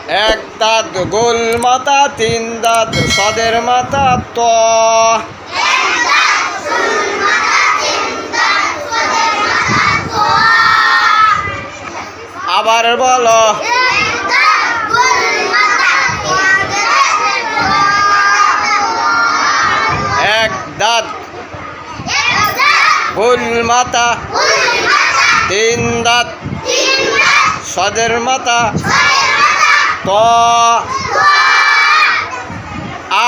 এক দাঁত গোল মাথা, তিন দাঁত সদের মাথা ত। আবার বলো, এক দাঁত গোল মাথা, তিন দাঁত সদের মাথা ত।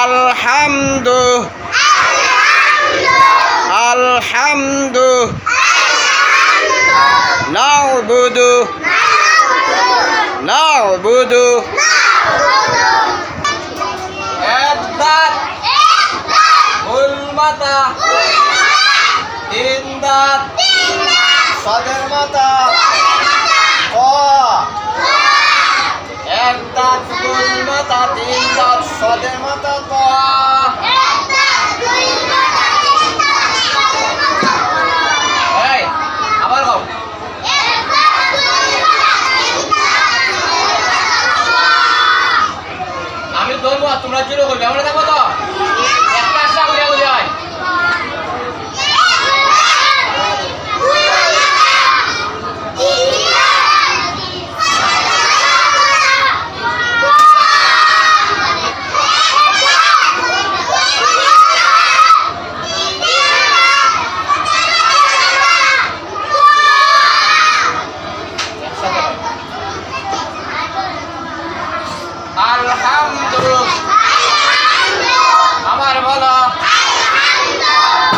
আলহামদু আলহামদু নাউবুদু নাউবুদু। এক দাঁত গোল মাথা, তিন দাঁত সদের মাথা ক। এক দাঁত গোল মাথা, তিন দাঁত সদের মাথা ক। আবার কও, আমি ধরবো তোমরা জুড়ে করবে, আমরা দেখো তো একটা আশা করে বলে হয়। আলহামদু, আমার বলো,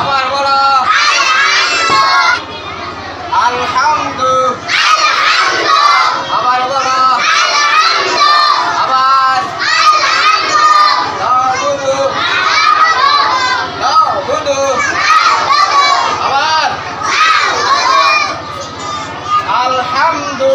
আমার বলো, আলহামদু, আবার বলো, আবার নাউবুদু নাউবুদু, আবার আলহামদু।